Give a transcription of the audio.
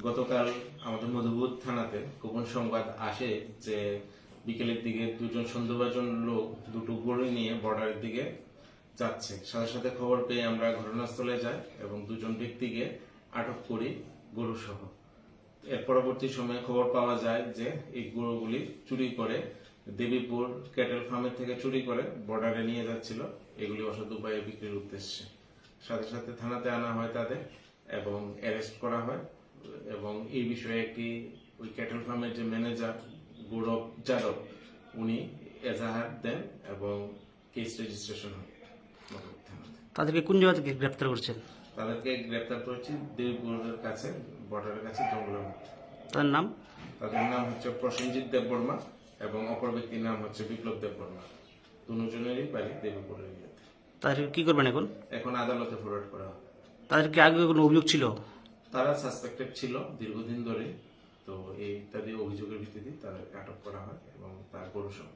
গতকাল আমাদের মধুপুর থানাতে গোপন সংবাদ আসে যে বিকেলের দিকে দুজন সন্দেহভাজন লোক দুটো গরু নিয়ে বর্ডারের দিকে যাচ্ছে। সাথে সাথে খবর পেয়ে আমরা ঘটনাস্থলে যাই এবং দুজন ব্যক্তিকে আটক করি গরু সহ। এর পরবর্তী সময়ে খবর পাওয়া যায় যে এই গরুগুলি চুরি করে দেবীপুর ক্যাটেল ফার্মের থেকে চুরি করে বর্ডারে নিয়ে যাচ্ছিল, এগুলি অসৎ উপায়ে বিক্রির উদ্দেশ্যে। সাথে সাথে থানাতে আনা হয় তাদের এবং অ্যারেস্ট করা হয় এবং এই বিষয়ে একটি ওই ক্যাটেল ফার্মের যে ম্যানেজার গৌরব যাদব উনি এজাহার দেন এবং কেস রেজিস্ট্রেশন হয় থানাতে। তাদেরকে কোন জায়গা থেকে গ্রেপ্তার করছেন? তাদেরকে গ্রেপ্তার করেছি দেবীপুরের কাছে, বর্ডারের কাছে, জঙ্গলের মধ্যে। তাদের নাম? তাদের নাম হচ্ছে প্রসেনজিৎ দেববর্মা এবং অপর ব্যক্তির নাম হচ্ছে বিপ্লব দেববর্মা। দুজনেরই বাড়ি দেবীপুরের ইয়েতে। তাদেরকে কি করবেন এখন? এখন আদালতে ফরওয়ার্ড করা হবে। তাদেরকে আগে কোনো অভিযোগ ছিল? তারা সাসপেক্টেড ছিল দীর্ঘদিন ধরে, তো এই ইত্যাদি অভিযোগের ভিত্তিতে তাদেরকে আটক করা হয় এবং তার গরু সহ